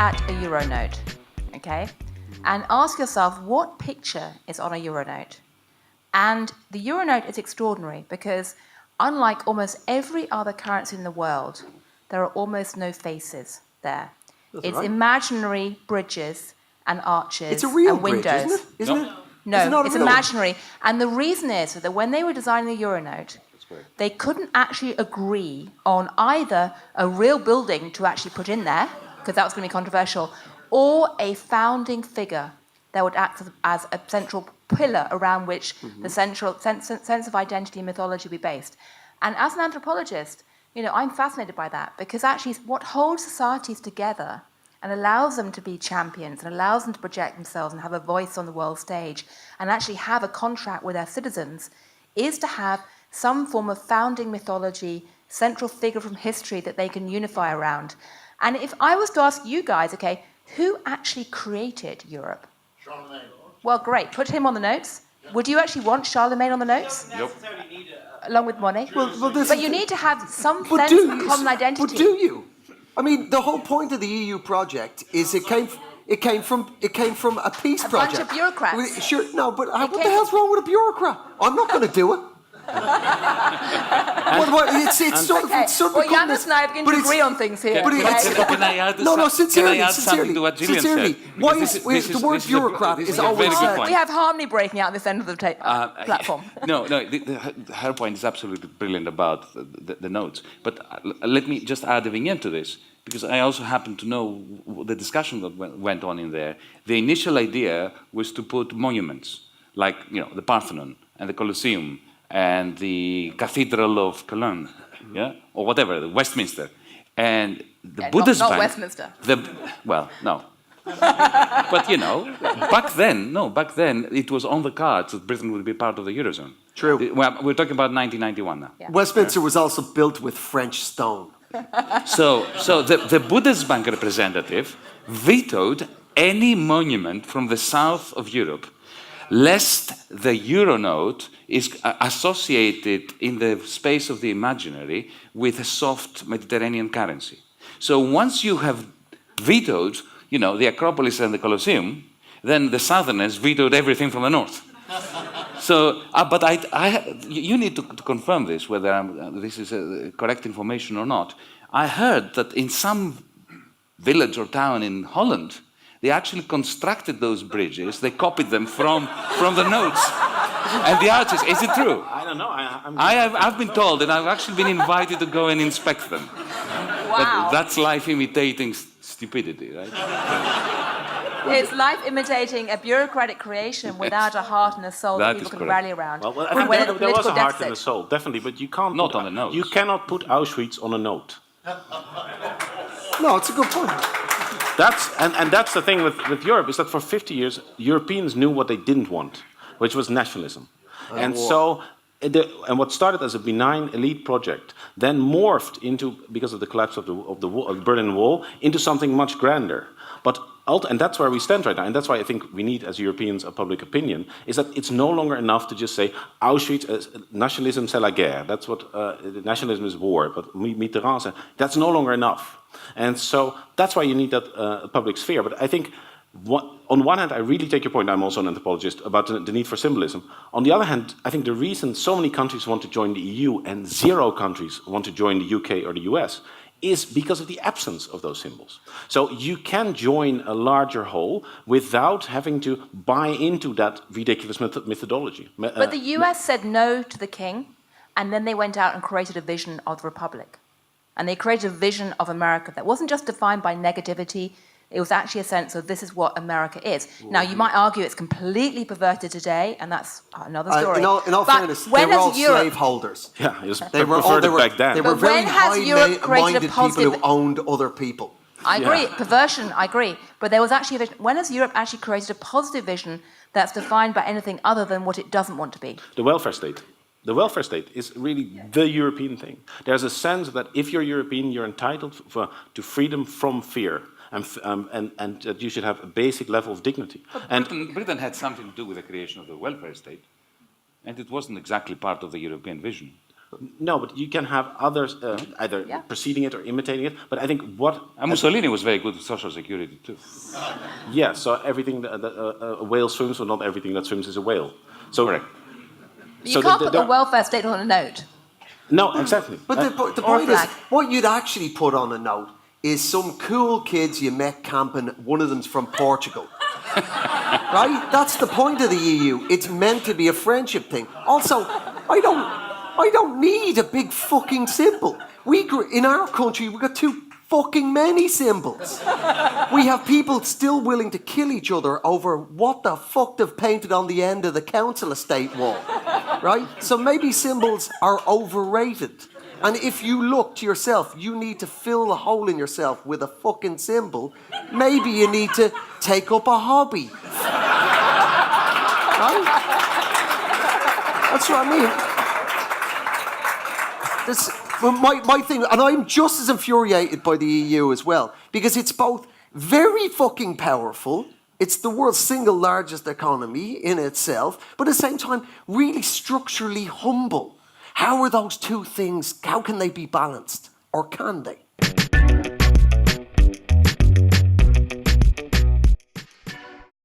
at a euro note, okay, and ask yourself what picture is on a euro note. And the euro note is extraordinary because unlike almost every other currency in the world, there are almost no faces there. It's right. Imaginary bridges and arches it's a real and windows. Bridge, isn't it? Isn't it? No, it's imaginary. And the reason is that when they were designing the euro note, they couldn't actually agree on either a real building to actually put in there, because that was going to be controversial, or a founding figure that would act as a central pillar around which the central sense of identity and mythology would be based. And as an anthropologist, I'm fascinated by that, because actually what holds societies together and allows them to be champions and allows them to project themselves and have a voice on the world stage and actually have a contract with their citizens is to have some form of founding mythology, central figure from history that they can unify around. And if I was to ask you guys, okay, who actually created Europe? Charlemagne. Well, great. Put him on the notes. Would you actually want Charlemagne on the notes? Nope. Along with Monet? But you need to have some sense of common identity. But do you? I mean, the whole point of the EU project is it came from a peace project. A bunch of bureaucrats. Sure, no, but what the hell's wrong with a bureaucrat? I'm not going to do it. It's sort of well, Janus and I begin to agree on things here. Can I add something to what Gillian said? Why is the word bureaucrat is always said? We have harmony breaking out this end of the platform. No, her point is absolutely brilliant about the notes. But let me just add a vignette to this, because I also happen to know the discussion that went on in there. The initial idea was to put monuments, like the Parthenon and the Colosseum and the Cathedral of Cologne, or whatever, the Westminster, and the Buddhist not Bank. Westminster. Well, no. But back then it was on the cards that Britain would be part of the Eurozone. True. We're talking about 1991 now. Yeah. Westminster was also built with French stone. So the Buddhist Bank representative vetoed any monument from the south of Europe, lest the euro note is associated in the space of the imaginary with a soft Mediterranean currency. So once you have vetoed, the Acropolis and the Colosseum, then the Southerners vetoed everything from the north. So, but you need to confirm this, whether this is correct information or not. I heard that in some village or town in Holland, they actually constructed those bridges. They copied them from the notes and the arches. Is it true? I don't know. I've been told, and I've actually been invited to go and inspect them. Wow. But that's life imitating stupidity, right? It's life imitating a bureaucratic creation without a heart and a soul that people can rally around. Well, I think there was a heart and a soul, definitely, but you can't. Not on the notes. You cannot put Auschwitz on a note. No, it's a good point. That's the thing with Europe, is that for 50 years, Europeans knew what they didn't want, which was nationalism. And what started as a benign elite project then morphed into, because of the collapse of the Berlin Wall, into something much grander. And that's where we stand right now, and that's why I think we need, as Europeans, a public opinion, is that it's no longer enough to just say, Auschwitz, nationalism c'est la guerre. That's what, nationalism is war, but Mitterrand said, that's no longer enough. And so that's why you need that public sphere. But I think, on one hand, I really take your point, I'm also an anthropologist, about the need for symbolism. On the other hand, I think the reason so many countries want to join the EU and 0 countries want to join the UK or the US is because of the absence of those symbols. So you can join a larger whole without having to buy into that ridiculous methodology. But the US said no to the king, and then they went out and created a vision of the Republic. And they created a vision of America that wasn't just defined by negativity. It was actually a sense of this is what America is. Now, you might argue it's completely perverted today, and that's another story. In all fairness, they were all slaveholders. Yeah, it was perverted back then. They were very high-minded people who owned other people. I agree. Yeah. Perversion, I agree. But there was actually a vision. When has Europe actually created a positive vision that's defined by anything other than what it doesn't want to be? The welfare state. The welfare state is really the European thing. There's a sense that if you're European, you're entitled to freedom from fear. And that you should have a basic level of dignity. Britain had something to do with the creation of the welfare state, and it wasn't exactly part of the European vision. No, but you can have others either Yeah. preceding it or imitating it. But I think what... And Mussolini was very good at social security too. Yeah, so everything that a whale swims, or not everything that swims is a whale. So, Correct. You can't put the welfare state on a note. No, exactly. But the Or a point is, flag. what you'd actually put on a note is some cool kids you met camping. One of them's from Portugal. Right? That's the point of the EU. It's meant to be a friendship thing. Also, I don't need a big fucking symbol. In our country, we've got too fucking many symbols. We have people still willing to kill each other over what the fuck they've painted on the end of the council estate wall. Right? So maybe symbols are overrated. And if you look to yourself, you need to fill the hole in yourself with a fucking symbol. Maybe you need to take up a hobby. Right? That's what I mean. My thing, and I'm just as infuriated by the EU as well, because it's both very fucking powerful, it's the world's single largest economy in itself, but at the same time, really structurally humble. How are those two things, how can they be balanced? Or can they?